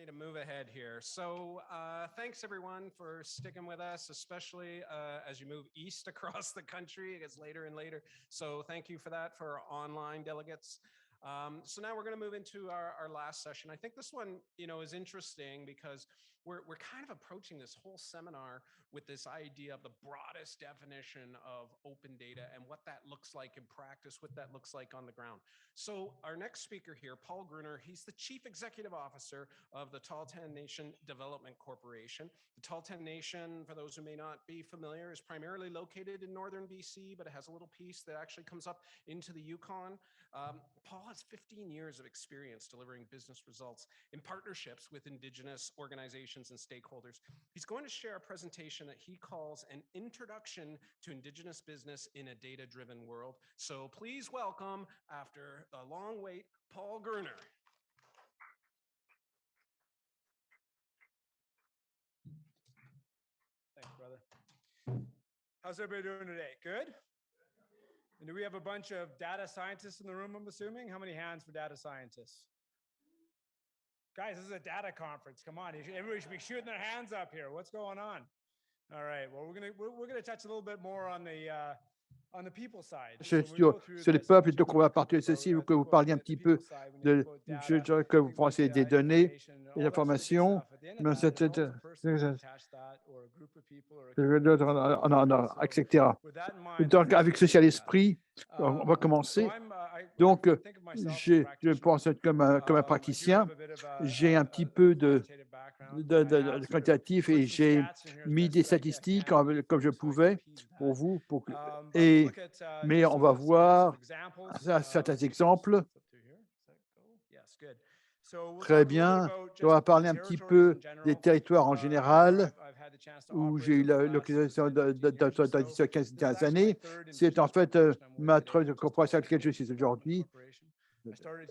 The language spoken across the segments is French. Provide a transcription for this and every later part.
ready to move ahead here. So thanks everyone for sticking with us, especially as you move east across the country. It gets later and later. So thank you for that for our online delegates. So now we're going to move into our last session. I think this one, is interesting because we're kind of approaching this whole seminar with this idea of the broadest definition of open data and what that looks like in practice, what that looks like on the ground. So our next speaker here, Paul Gruner, he's the Chief Executive Officer of the Tahltan Nation Development Corporation. The Tahltan Nation, for those who may not be familiar, is primarily located in northern BC, but it has a little piece that actually comes up into the Yukon. Paul has 15 years of experience delivering business results in partnerships with Indigenous organizations and stakeholders. He's going to share a presentation that he calls an introduction to Indigenous business in a data-driven world. So please welcome, after a long wait, Paul Gruner. Thanks, brother. How's everybody doing today? Good? And do we have a bunch of data scientists in the room, I'm assuming? How many hands for data scientists? Guys, this is a data conference. Come on, everybody should be shooting their hands up here. What's going on? All right, well, we're gonna touch a little bit more on the people side. Sur les peuples, donc on va partir de ceci, que vous parliez un petit peu que vous pensez des données et l'information, etc. Donc, avec ceci à l'esprit, on va commencer. Donc, je pense être comme un praticien. J'ai un petit peu de quantitatif et j'ai mis des statistiques comme je pouvais pour vous. Mais on va voir certains exemples. Très bien. On va parler un petit peu des territoires en général, où j'ai eu l'occasion dans ces 15 années. C'est en fait ma corporation à laquelle je suis aujourd'hui.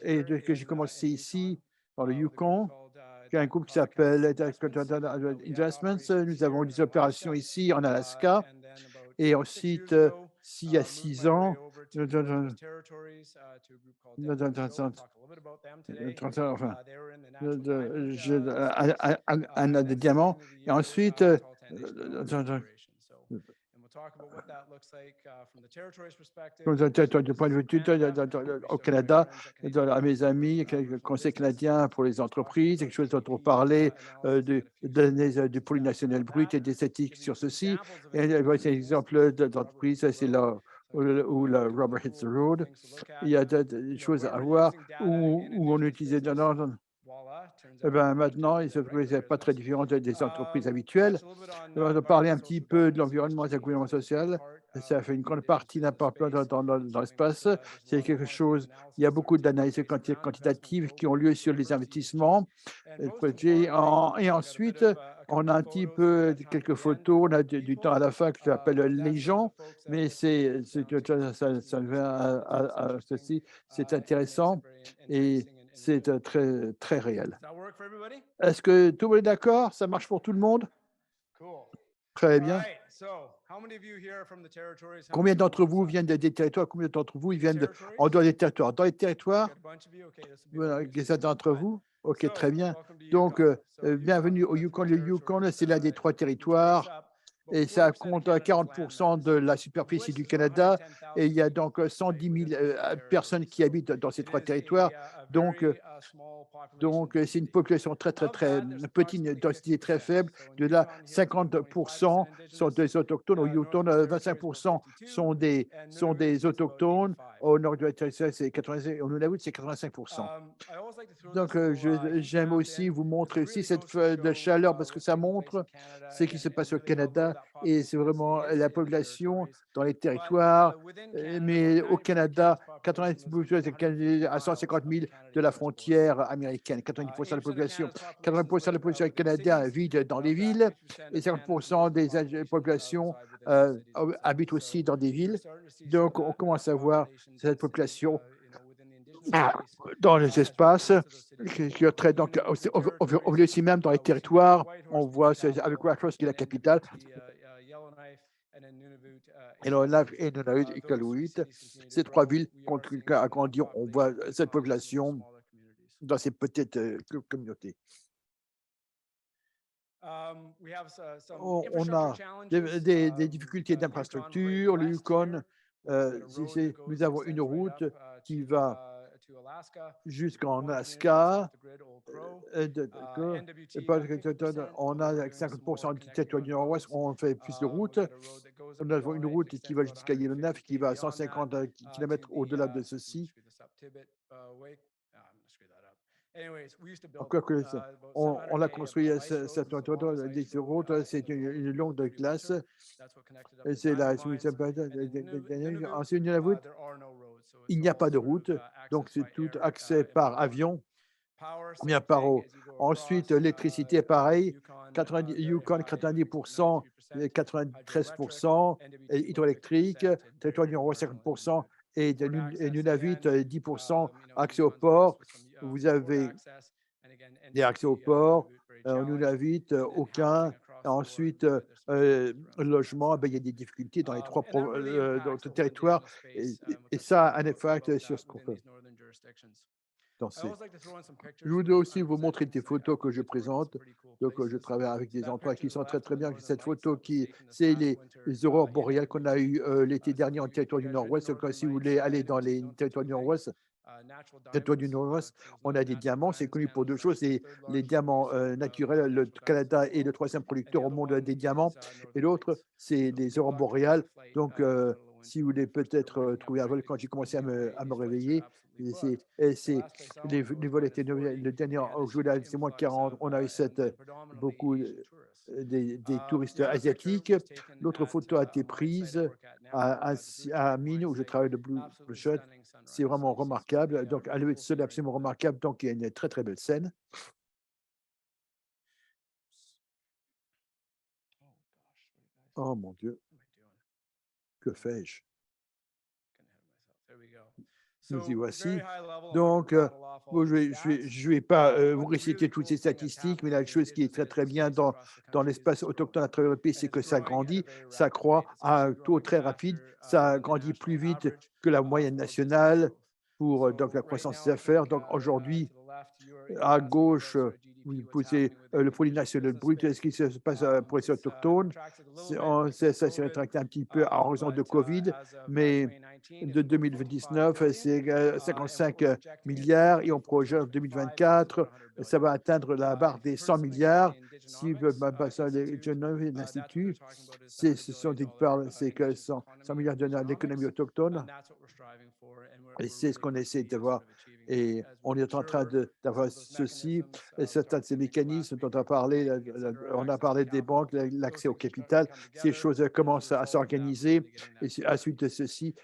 Et que j'ai commencé ici, dans le Yukon, il y a un groupe qui s'appelle Investments. Nous avons des opérations ici en Alaska. Et ensuite, il y a 6 ans, un des diamants. Et ensuite, du point de vue au Canada, à mes amis, le Conseil canadien pour les entreprises, quelque chose dont on parlait du produit national brut et des statistiques sur ceci. Et c'est un exemple d'entreprise, c'est là où le rubber hits the road. Il y a des choses à voir où on utilisait maintenant, il n'est pas très différent des entreprises habituelles. On va parler un petit peu de l'environnement et de la gouvernance sociale. Ça fait une grande partie d'importance dans l'espace. C'est quelque chose, il y a beaucoup d'analyses quantitatives qui ont lieu sur les investissements. Et ensuite, on a un petit peu quelques photos, on a du temps à la fin que j'appelle les gens, mais ça vient à ceci, c'est intéressant et c'est très, très réel. Est-ce que tout le monde est d'accord? Ça marche pour tout le monde? Très bien. Combien d'entre vous viennent des territoires? Combien d'entre vous viennent en dehors des territoires? Dans les territoires? Quelques-uns d'entre vous? OK, très bien. Donc, bienvenue au Yukon. Le Yukon, c'est l'un des 3 territoires. Et ça compte 40% de la superficie du Canada. Et il y a donc 110 000 personnes qui habitent dans ces 3 territoires. Donc c'est une population très, très, très petite, une densité très faible. De là, 50% sont des autochtones. Au Yukon, 25% sont des autochtones. Au nord du territoire, c'est 85%. Au Nunavut, c'est 85%. Donc, j'aime aussi vous montrer aussi cette feuille de chaleur parce que ça montre ce qui se passe au Canada et c'est vraiment la population dans les territoires. Mais au Canada, 90% à 150 000 de la frontière américaine, 90% de la population. 80% de la population canadienne vit dans les villes et 50% des populations habitent aussi dans des villes. Donc, on commence à voir cette population dans les espaces, donc aussi même dans les territoires, on voit avec Whitehorse qui est la capitale, et Yellowknife et Nunavut et Iqaluit, ces 3 villes continuent à grandir. On voit cette population dans ces petites communautés. On a des difficultés d'infrastructure. Le Yukon, nous avons une route qui va jusqu'en Alaska. On a 50% du territoire du Nord-Ouest, on fait plus de routes. Nous avons une route qui va jusqu'à Yellowknife, qui va à 150 km au-delà de ceci. Encore que on l'a construit à cette route, c'est une longue de glace. C'est la ensuite, il n'y a pas de route, donc c'est tout accès par avion, bien par eau. Ensuite, l'électricité est pareil, Yukon 90%, 93% hydroélectrique, territoire du Nord 50% et Nunavut 10% accès au port. Vous avez des accès au port, Nunavut aucun. Ensuite, logement, il y a des difficultés dans les trois territoires et ça a un effet sur ce qu'on fait. Je voudrais aussi vous montrer des photos que je présente. Donc, je travaille avec des endroits qui sont très, très bien. Cette photo, c'est les aurores boréales qu'on a eues l'été dernier en territoire du Nord-Ouest. Si vous voulez aller dans les territoires du Nord-Ouest, on a des diamants. C'est connu pour deux choses. Les diamants naturels. Le Canada est le troisième producteur au monde des diamants. Et l'autre, c'est les aurores boréales. Donc, si vous voulez peut-être trouver un vol, quand j'ai commencé à me réveiller, les vols étaient le dernier jour, c'est moins 40. On a eu beaucoup des touristes asiatiques. L'autre photo a été prise à Mine, où je travaille de Blue Shot. C'est vraiment remarquable. Donc, à lever de soleil, absolument remarquable. Donc, il y a une très, très belle scène. Oh mon Dieu, que fais-je? Nous y voici. Donc, je vais pas vous réciter toutes ces statistiques, mais la chose qui est très, très bien dans l'espace autochtone à travers le pays, c'est que ça grandit, ça croît à un taux très rapide, ça grandit plus vite que la moyenne nationale pour donc, la croissance des affaires. Donc, aujourd'hui, à gauche, vous posez le produit national brut, ce qui se passe pour les autochtones. Ça s'est rétracté un petit peu en raison de Covid, mais de 2019, c'est 55 milliards et on projette en 2024, ça va atteindre la barre des 100 milliards. Si l'Institut, ce sont c'est que 100 milliards de l'économie autochtone. Et c'est ce qu'on essaie de voir. Et on est en train d'avoir ceci, et certains de ces mécanismes dont on a parlé des banques, l'accès au capital, ces choses commencent à s'organiser. Et à la suite de ceci,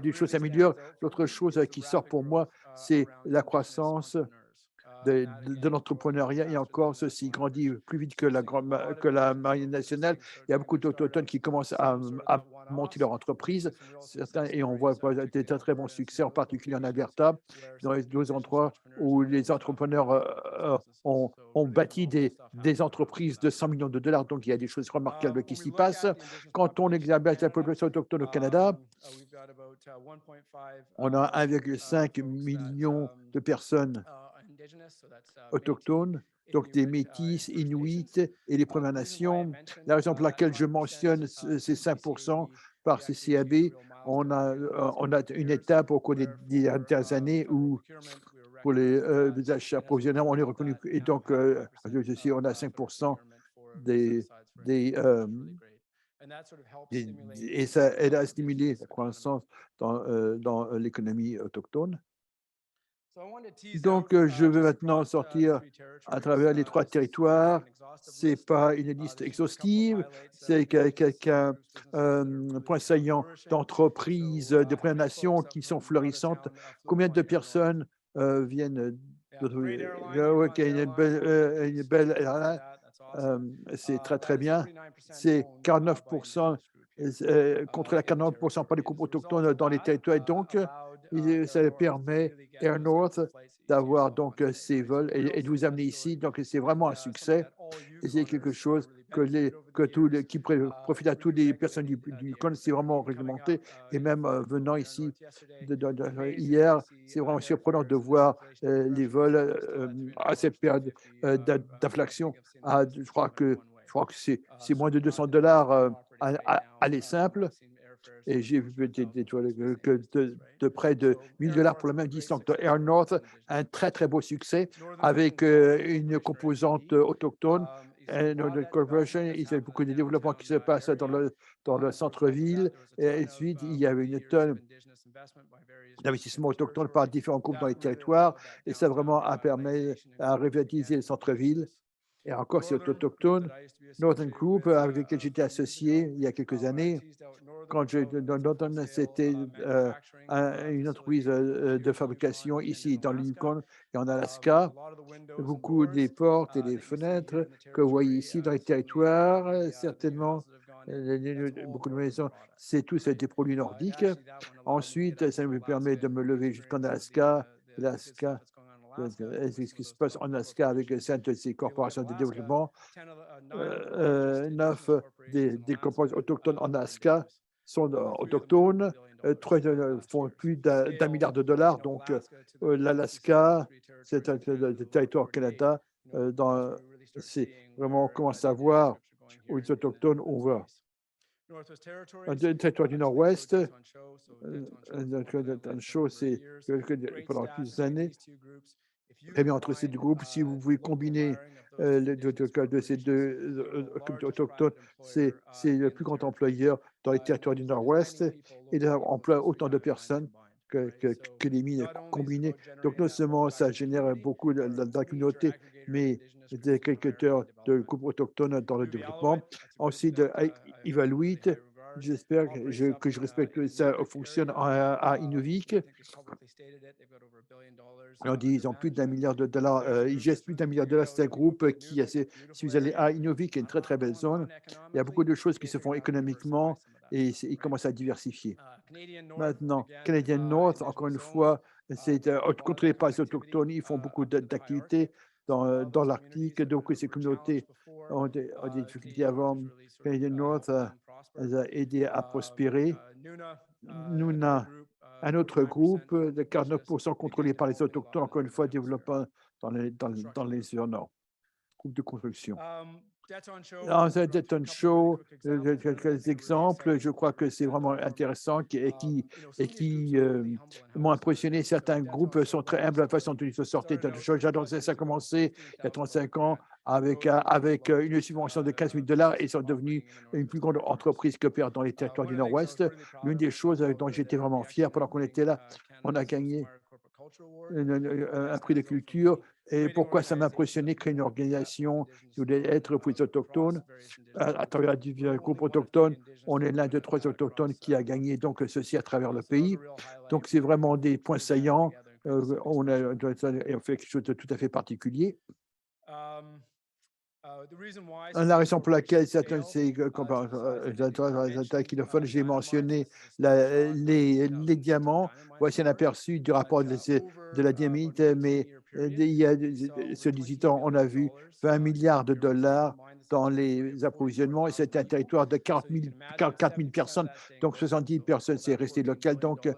des choses s'améliorent. L'autre chose qui sort pour moi, c'est la croissance de l'entrepreneuriat. Et encore, ceci grandit plus vite que la marine nationale. Il y a beaucoup d'autochtones qui commencent à monter leur entreprise. Et on voit des très bons succès, en particulier en Alberta, dans les deux endroits où les entrepreneurs ont bâti des entreprises de 100 millions de dollars. Donc, il y a des choses remarquables qui s'y passent. Quand on examine la population autochtone au Canada, on a 1,5 million de personnes autochtones, donc des Métis, Inuits et les Premières Nations. La raison pour laquelle je mentionne ces 5% par CCAB, on a une étape au cours des dernières années où, pour les achats approvisionnels, on est reconnu. Et donc, ici, on a 5% et ça aide à stimuler la croissance dans l'économie autochtone. Donc, je vais maintenant sortir à travers les trois territoires. Ce n'est pas une liste exhaustive, c'est quelqu'un point saillant d'entreprises de Premières Nations qui sont florissantes. Combien de personnes viennent une belle c'est très, très bien. C'est 49% contre la 49% par les groupes autochtones dans les territoires. Et donc, ça permet Air North d'avoir donc ces vols et de vous amener ici. Donc, c'est vraiment un succès. Et c'est quelque chose qui profite à toutes les personnes du Yukon. C'est vraiment réglementé. Et même venant ici hier, c'est vraiment surprenant de voir les vols à cette période d'inflation. Je crois que c'est moins de $200 aller simple. Et j'ai vu de près de $1 000 pour la même distance de Air North, un très, très beau succès avec une composante autochtone. Corporation, il y a beaucoup de développement qui se passe dans le centre-ville. Et ensuite, il y avait une tonne d'investissement autochtone par différents groupes dans les territoires. Et ça vraiment a permis à revitaliser le centre-ville. Et encore, c'est autochtone. Northern Group, avec lequel j'étais associé il y a quelques années, quand Northern, c'était une entreprise de fabrication ici dans le Yukon et en Alaska. Beaucoup des portes et des fenêtres que vous voyez ici dans les territoires, certainement, beaucoup de maisons, c'est tous des produits nordiques. Ensuite, ça me permet de me lever jusqu'en Alaska. Ce qui se passe en Alaska avec ces corporations de développement. 9 des corporations autochtones en Alaska sont autochtones. 3 font plus d'1 milliard de dollars. Donc, l'Alaska, c'est un territoire au Canada. C'est vraiment, on commence à voir où les autochtones, on voit. Le territoire du Nord-Ouest, c'est pendant plusieurs années. Très bien, entre ces deux groupes, si vous pouvez combiner les de ces deux autochtones, c'est le plus grand employeur dans les territoires du Nord-Ouest et il emploie autant de personnes que les mines combinées. Donc, non seulement ça génère beaucoup dans la communauté, mais des agriculteurs de groupes autochtones dans le développement. Ensuite, Iqaluit, j'espère que je respecte que ça fonctionne à Inuvik. On dit ils ont plus d'1 milliard de dollars, ils gestent plus d'1 milliard de dollars. C'est un groupe qui, si vous allez à Inuvik, qui est une très, très belle zone, il y a beaucoup de choses qui se font économiquement et ils commencent à diversifier. Maintenant, Canadian North, encore une fois, c'est contrôlé par les autochtones. Ils font beaucoup d'activités dans l'Arctique. Donc, ces communautés ont des difficultés avant. Canadian North les a aidés à prospérer. Nuna, un autre groupe de 49% contrôlé par les autochtones, encore une fois, développant dans les urnes, groupe de construction. Dans un Dayton Show, quelques exemples, je crois que c'est vraiment intéressant et qui m'ont impressionné. Certains groupes sont très humbles à la façon dont ils se sortaient de Dayton Show. J'adore ça, ça a commencé il y a 35 ans avec une subvention de $15 000 et ils sont devenus une plus grande entreprise qui opère dans les territoires du Nord-Ouest. L'une des choses dont j'étais vraiment fier pendant qu'on était là, on a gagné un prix de culture. Et pourquoi ça m'a impressionné créer une organisation qui voulait être pour les autochtones à travers du groupe autochtone. On est l'un de 3 autochtones qui a gagné donc ceci à travers le pays. Donc, c'est vraiment des points saillants. On fait quelque chose de tout à fait particulier. La raison pour laquelle certains j'ai mentionné les diamants. Voici un aperçu du rapport de la diamite, mais il y a ce 18 ans, on a vu 20 milliards de dollars dans les approvisionnements et c'était un territoire de 4 000 personnes, donc 70 personnes, c'est resté local, donc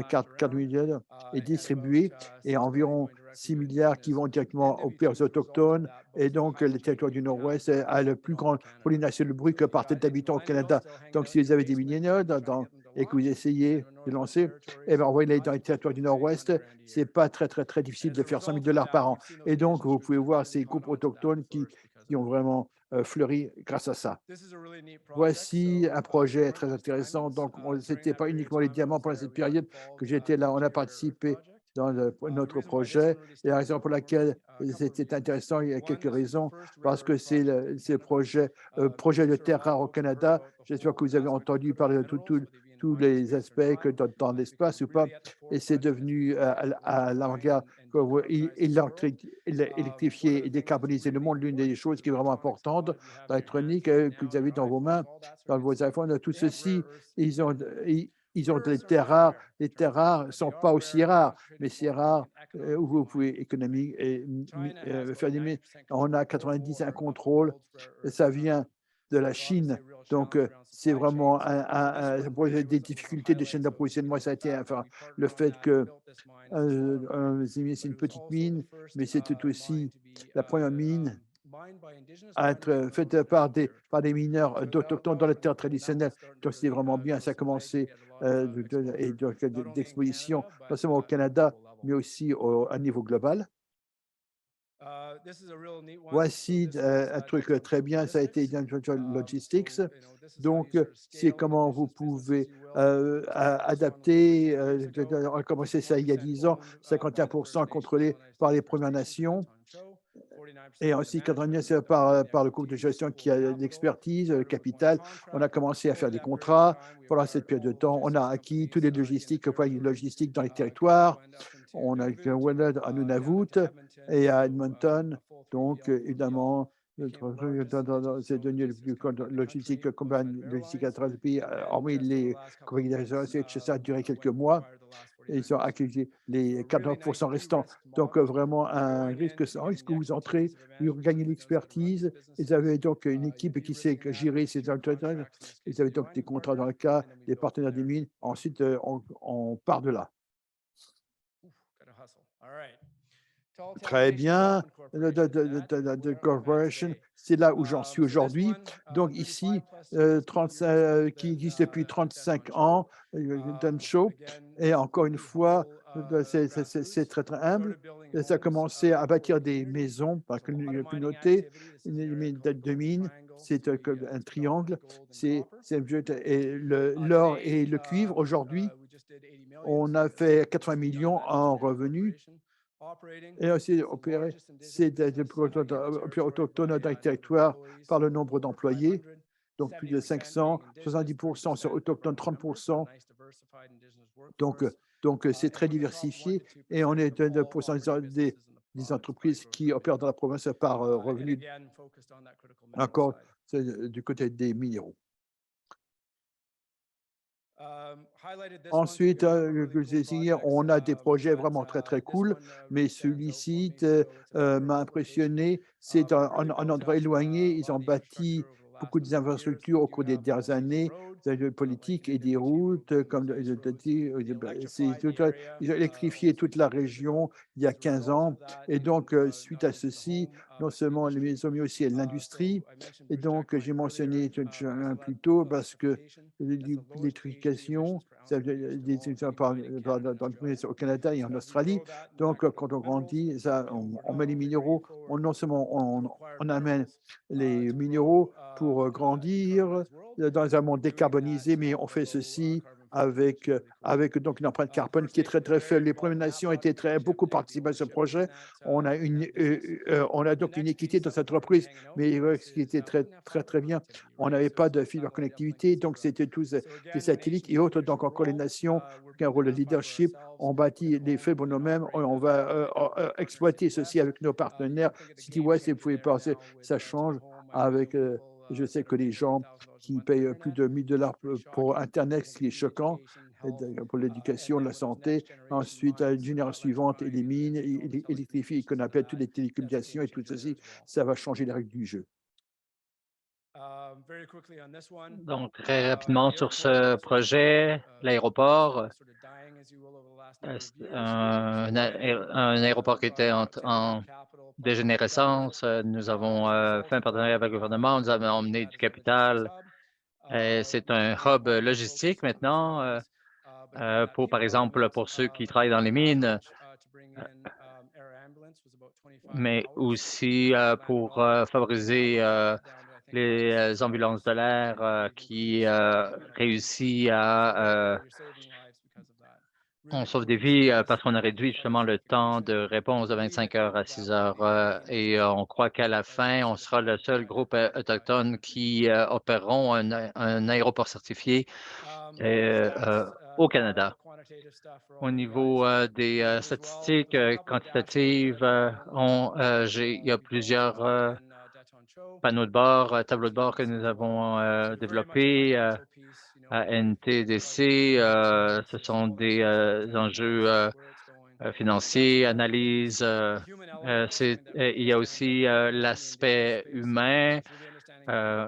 4 milliards est distribué et environ 6 milliards qui vont directement aux peuples autochtones et donc le territoire du Nord-Ouest a le plus grand pollination de bruit que par tête d'habitant au Canada. Donc, si vous avez des millénaires et que vous essayez de lancer, eh bien, envoyez-les dans les territoires du Nord-Ouest. Ce n'est pas très, très, très difficile de faire 100 000 $ par an. Et donc, vous pouvez voir ces groupes autochtones qui ont vraiment fleuri grâce à ça. Voici un projet très intéressant. Donc, ce n'était pas uniquement les diamants pendant cette période que j'étais là. On a participé dans notre projet. Et la raison pour laquelle c'était intéressant, il y a quelques raisons, parce que c'est le projet de terres rares au Canada. J'espère que vous avez entendu parler de tous les aspects que dans l'espace ou pas. Et c'est devenu à l'avant-garde, électrifier et décarboniser le monde, l'une des choses qui est vraiment importante dans l'électronique que vous avez dans vos mains, dans vos iPhones. Tout ceci, ils ont des terres rares. Les terres rares ne sont pas aussi rares, mais c'est rare où vous pouvez économiser et faire des. On a 90 un contrôle. Ça vient de la Chine. Donc, c'est vraiment des difficultés de chaîne d'approvisionnement. Ça a été enfin, le fait que c'est une petite mine, mais c'était aussi la première mine à être faite par des mineurs autochtones dans les terres traditionnelles. Donc, c'est vraiment bien. Ça a commencé d'exposition, non seulement au Canada, mais aussi à niveau global. Voici un truc très bien, ça a été Individual Logistics. Donc, c'est comment vous pouvez adapter. On a commencé ça il y a 10 ans, 51% contrôlés par les Premières Nations. Et aussi, 99 par le groupe de gestion qui a l'expertise, le capital. On a commencé à faire des contrats. Pendant cette période de temps, on a acquis tous les logistiques dans les territoires. On a à Nunavut et à Edmonton. Donc, évidemment, c'est devenu le plus logistique, logistique à travers le pays, hormis les compagnies d'assurance, ça a duré quelques mois. Et ils ont acquis les 40% restants. Donc, vraiment, un risque sans risque. Vous entrez, vous gagnez l'expertise. Ils avaient donc une équipe qui sait gérer ces entreprises. Ils avaient donc des contrats dans le cas des partenaires des mines. Ensuite, on part de là. Très bien. De Corporation, c'est là où j'en suis aujourd'hui. Donc ici, qui existe depuis 35 ans, Show. Et encore une fois, c'est très, très humble. Et ça a commencé à bâtir des maisons par communauté, de mines. C'est un triangle. L'or et le cuivre. Aujourd'hui, on a fait 80 millions en revenus. Et aussi opérer, c'est des autochtones dans le territoire par le nombre d'employés. Donc, plus de 500, 70% sur autochtones, 30%. Donc c'est très diversifié et on est de pourcentage des entreprises qui opèrent dans la province par revenu, encore du côté des minéraux. Ensuite, on a des projets vraiment très, très cool, mais celui-ci m'a impressionné. C'est un endroit éloigné. Ils ont bâti beaucoup d'infrastructures au cours des dernières années, des politiques et des routes, comme ils ont électrifié toute la région il y a 15 ans. Et donc, suite à ceci, non seulement les maisons, mais aussi l'industrie. Et donc, j'ai mentionné plus tôt parce que l'électrification, au Canada et en Australie. Donc, quand on grandit, on met les minéraux, non seulement on amène les minéraux pour grandir dans un monde décarbonisé, mais on fait ceci avec donc une empreinte carbone qui est très, très faible. Les Premières Nations étaient beaucoup participé à ce projet. On a donc une équité dans cette entreprise, mais ce qui était très, très, très bien, on n'avait pas de fibre connectivité, donc c'était tous des satellites et autres. Donc, encore les nations qui ont un rôle de leadership, on bâtit les faibles nous-mêmes, on va exploiter ceci avec nos partenaires. CityWest, vous pouvez penser, ça change avec, je sais que les gens qui payent plus de 1 000 $ pour Internet, ce qui est choquant, pour l'éducation, la santé. Ensuite, à une génération suivante, et les mines, électrifient, qu'on appelle toutes les télécommunications et tout ceci, ça va changer les règles du jeu. Donc, très rapidement sur ce projet, l'aéroport, un aéroport qui était en dégénérescence. Nous avons fait un partenariat avec le gouvernement, nous avons emmené du capital. C'est un hub logistique maintenant, par exemple, pour ceux qui travaillent dans les mines, mais aussi pour favoriser les ambulances de l'air qui réussissent à on sauve des vies parce qu'on a réduit justement le temps de réponse de 25 heures à 6 heures et on croit qu'à la fin, on sera le seul groupe autochtone qui opéreront un aéroport certifié au Canada. Au niveau des statistiques quantitatives, il y a plusieurs panneaux de bord, tableaux de bord que nous avons développés à NTDC. Ce sont des enjeux financiers, analyse. Il y a aussi l'aspect humain.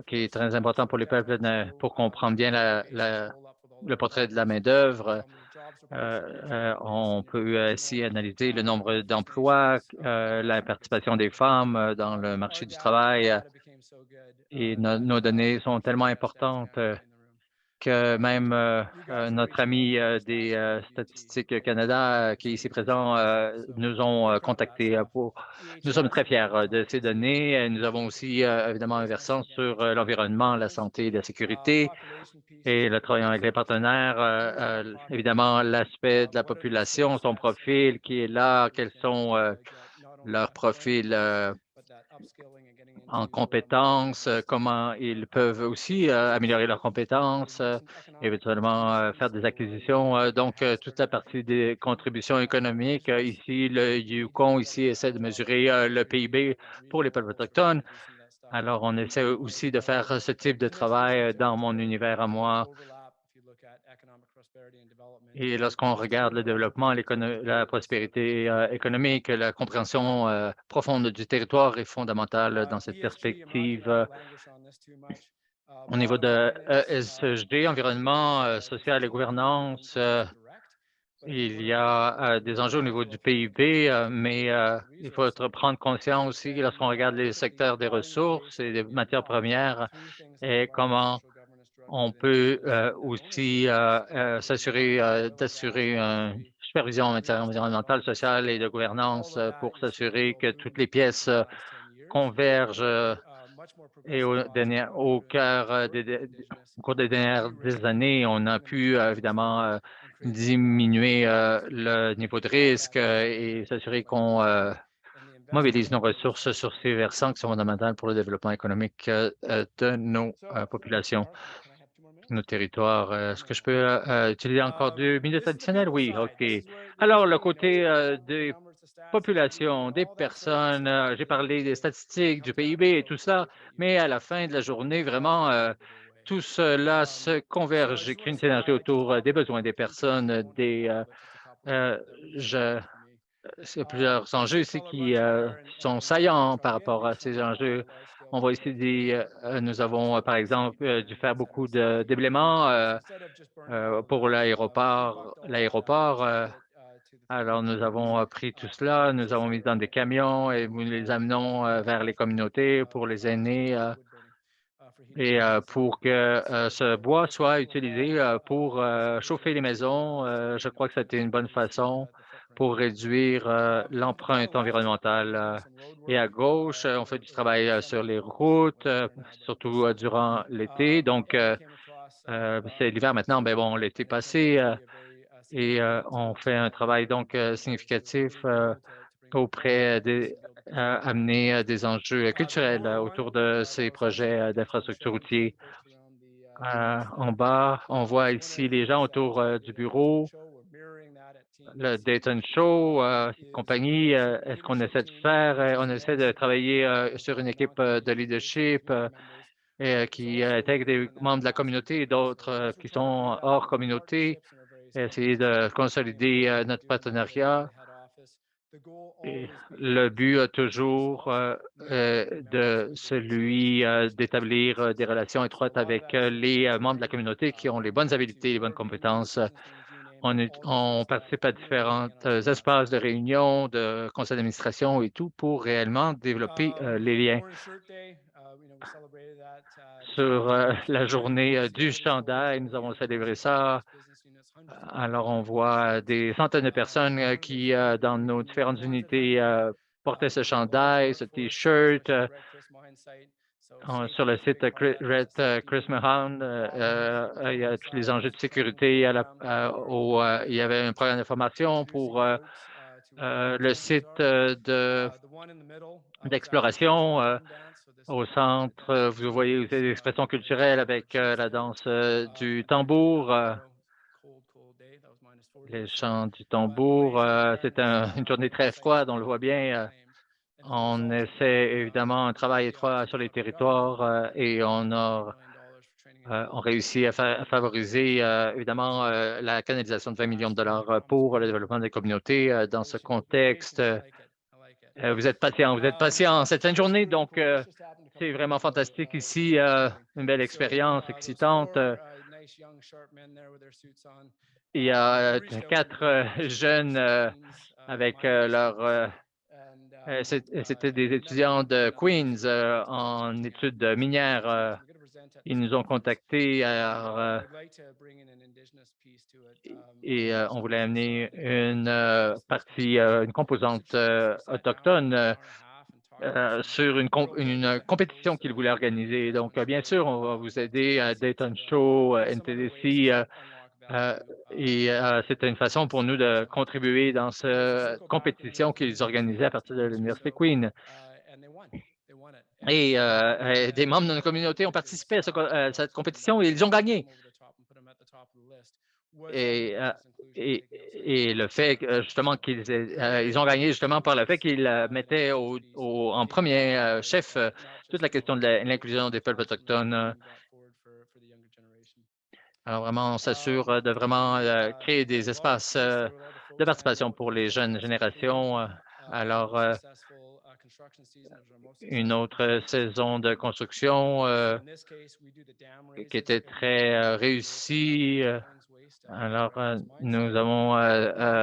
qui est très important pour les peuples pour comprendre bien le portrait de la main-d'œuvre. On peut aussi analyser le nombre d'emplois, la participation des femmes dans le marché du travail. Et nos données sont tellement importantes que même notre ami des Statistiques Canada, qui est ici présent, nous ont contactés pour. Nous sommes très fiers de ces données. Nous avons aussi évidemment un versant sur l'environnement, la santé et la sécurité et le travail avec les partenaires. Évidemment, l'aspect de la population, son profil qui est là, quels sont leurs profils en compétences, comment ils peuvent aussi améliorer leurs compétences, éventuellement faire des acquisitions. Donc, toute la partie des contributions économiques, ici, le Yukon, ici, essaie de mesurer le PIB pour les peuples autochtones. Alors, on essaie aussi de faire ce type de travail dans mon univers à moi. Et lorsqu'on regarde le développement, la prospérité économique, la compréhension profonde du territoire est fondamentale dans cette perspective. Au niveau de ESG, environnement social et gouvernance, il y a des enjeux au niveau du PIB, mais il faut prendre conscience aussi lorsqu'on regarde les secteurs des ressources et des matières premières et comment on peut aussi s'assurer d'assurer une supervision en matière environnementale, sociale et de gouvernance pour s'assurer que toutes les pièces convergent et au cœur au cours des dernières années, on a pu évidemment diminuer le niveau de risque et s'assurer qu'on mobilise nos ressources sur ces versants qui sont fondamentaux pour le développement économique de nos populations, nos territoires. Est-ce que je peux utiliser encore 2 minutes additionnelles? Oui, OK. Alors, le côté des populations, des personnes, j'ai parlé des statistiques, du PIB et tout ça, mais à la fin de la journée, vraiment, tout cela se converge et crée une synergie autour des besoins des personnes, c'est plusieurs enjeux ici qui sont saillants par rapport à ces enjeux. On voit ici nous avons par exemple dû faire beaucoup de déblaiements pour l'aéroport. Alors nous avons pris tout cela, nous avons mis dans des camions et nous les amenons vers les communautés pour les aînés et pour que ce bois soit utilisé pour chauffer les maisons. Je crois que c'était une bonne façon pour réduire l'empreinte environnementale. Et à gauche, on fait du travail sur les routes, surtout durant l'été. Donc, c'est l'hiver maintenant, mais bon, l'été passé, et on fait un travail donc significatif auprès des amener des enjeux culturels autour de ces projets d'infrastructure routier. En bas, on voit ici les gens autour du bureau, le Dayton Show, compagnie. Est-ce qu'on essaie de faire? On essaie de travailler sur une équipe de leadership qui intègre des membres de la communauté et d'autres qui sont hors communauté, essayer de consolider notre partenariat. Et le but toujours de celui d'établir des relations étroites avec les membres de la communauté qui ont les bonnes habiletés, les bonnes compétences. On participe à différents espaces de réunion, de conseils d'administration et tout pour réellement développer les liens. Sur la journée du chandail, nous avons célébré ça. Alors, on voit des centaines de personnes qui, dans nos différentes unités, portaient ce chandail, ce T-shirt. Sur le site Red Chris Mahon, il y a tous les enjeux de sécurité. Il y avait un programme d'information pour le site d'exploration. Au centre, vous voyez des expressions culturelles avec la danse du tambour. Les chants du tambour, c'est une journée très froide, on le voit bien. On essaie évidemment un travail étroit sur les territoires et on réussit à favoriser évidemment la canalisation de 20 millions de dollars pour le développement des communautés dans ce contexte. Vous êtes patient cette fin de journée, donc C'est vraiment fantastique ici, une belle expérience excitante. Il y a 4 jeunes avec c'était des étudiants de Queens en études minières. Ils nous ont contactés et on voulait amener une partie, une composante autochtone sur une compétition qu'ils voulaient organiser. Donc, bien sûr, on va vous aider à Dayton Show, NTDC, et c'était une façon pour nous de contribuer dans cette compétition qu'ils organisaient à partir de l'Université Queen. Et des membres de notre communauté ont participé à cette compétition et ils ont gagné. Et le fait justement ils ont gagné justement par le fait qu'ils mettaient en premier chef toute la question de l'inclusion des peuples autochtones. Alors vraiment, on s'assure de vraiment créer des espaces de participation pour les jeunes générations. Alors, une autre saison de construction qui était très réussie. Alors, nous avons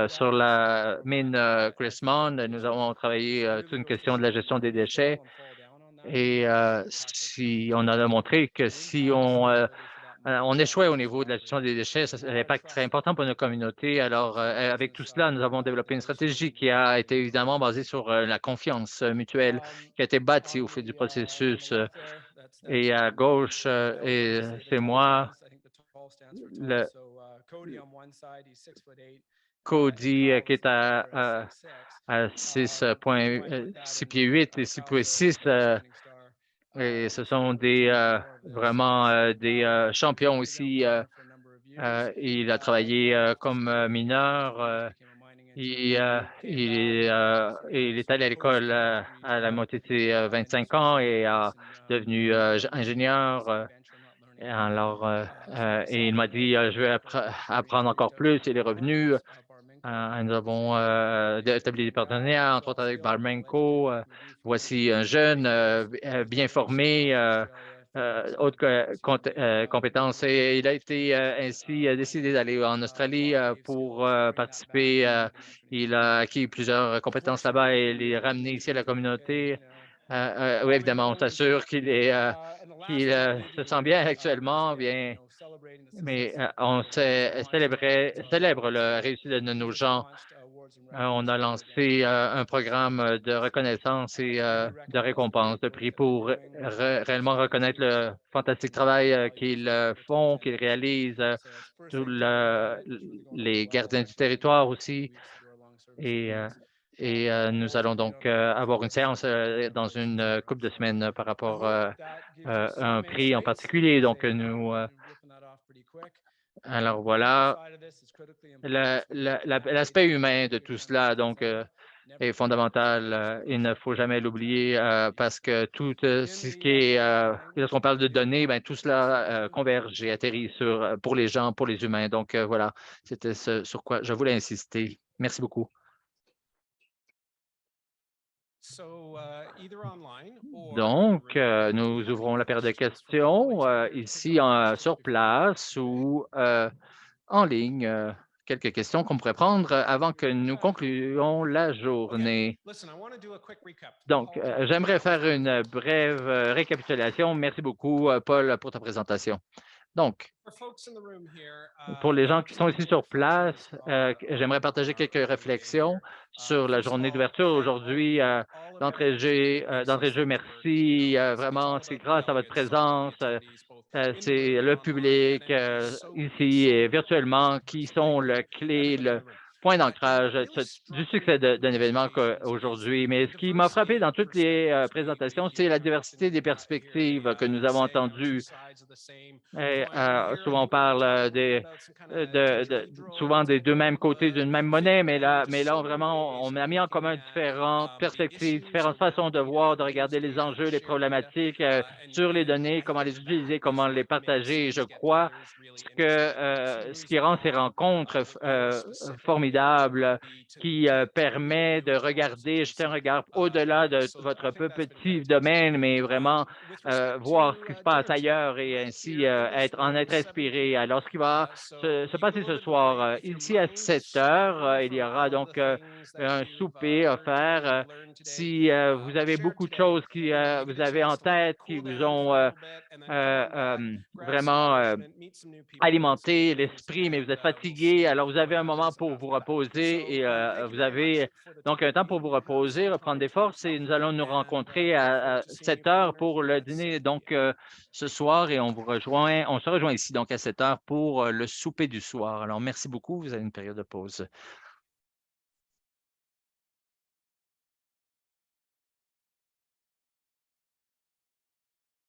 sur la mine Chrismond, nous avons travaillé toute une question de la gestion des déchets et si on a montré que si on échouait au niveau de la gestion des déchets, l'impact serait important pour nos communautés. Alors, avec tout cela, nous avons développé une stratégie qui a été évidemment basée sur la confiance mutuelle qui a été bâtie au fil du processus. Et à gauche, et c'est moi, Cody, qui est à 6 pieds 8 et 6 pieds 6. Et ce sont vraiment des champions aussi. Il a travaillé comme mineur. Il est allé à l'école à la moitié de ses 25 ans et a devenu ingénieur. Alors, et il m'a dit, je vais apprendre encore plus. Il est revenu. Nous avons établi des partenariats, entre autres avec Barmenco. Voici un jeune bien formé, haute compétence. Et il a été ainsi décidé d'aller en Australie pour participer. Il a acquis plusieurs compétences là-bas et les ramener ici à la communauté. Oui, évidemment, on s'assure qu'il se sent bien actuellement, bien. Mais on célèbre la réussite de nos gens. On a lancé un programme de reconnaissance et de récompense de prix pour réellement reconnaître le fantastique travail qu'ils font, qu'ils réalisent, tous les gardiens du territoire aussi. Et nous allons donc avoir une séance dans une couple de semaines par rapport à un prix en particulier. Donc, alors voilà, l'aspect humain de tout cela donc est fondamental. Il ne faut jamais l'oublier parce que tout ce qui est, lorsqu'on parle de données, ben, tout cela converge et atterrit pour les gens, pour les humains. Donc voilà, c'était ce sur quoi je voulais insister. Merci beaucoup. Donc, nous ouvrons la période de questions ici sur place ou en ligne. Quelques questions qu'on pourrait prendre avant que nous concluions la journée. Donc, j'aimerais faire une brève récapitulation. Merci beaucoup, Paul, pour ta présentation. Donc, pour les gens qui sont ici sur place, j'aimerais partager quelques réflexions sur la journée d'ouverture aujourd'hui. D'entrée de jeu, merci. Vraiment, c'est grâce à votre présence. C'est le public ici et virtuellement qui sont le clé, le point d'ancrage du succès d'un événement aujourd'hui. Mais ce qui m'a frappé dans toutes les présentations, c'est la diversité des perspectives que nous avons entendues. Souvent, on parle souvent des deux mêmes côtés d'une même monnaie, mais là, vraiment, on a mis en commun différentes perspectives, différentes façons de voir, de regarder les enjeux, les problématiques sur les données, comment les utiliser, comment les partager. Et je crois ce qui rend ces rencontres formidables, formidable qui permet de regarder, jeter un regard au-delà de votre petit domaine, mais vraiment voir ce qui se passe ailleurs et ainsi être inspiré. Alors, ce qui va se passer ce soir, ici à 7 heures, il y aura donc un souper offert. Si vous avez beaucoup de choses qui vous avez en tête, qui vous ont vraiment alimenter l'esprit, mais vous êtes fatigué, alors vous avez un moment pour vous reposer et vous avez donc un temps pour vous reposer, reprendre des forces et nous allons nous rencontrer à 7 heures pour le dîner donc ce soir et on se rejoint ici donc à 7 heures pour le souper du soir. Alors merci beaucoup, vous avez une période de pause.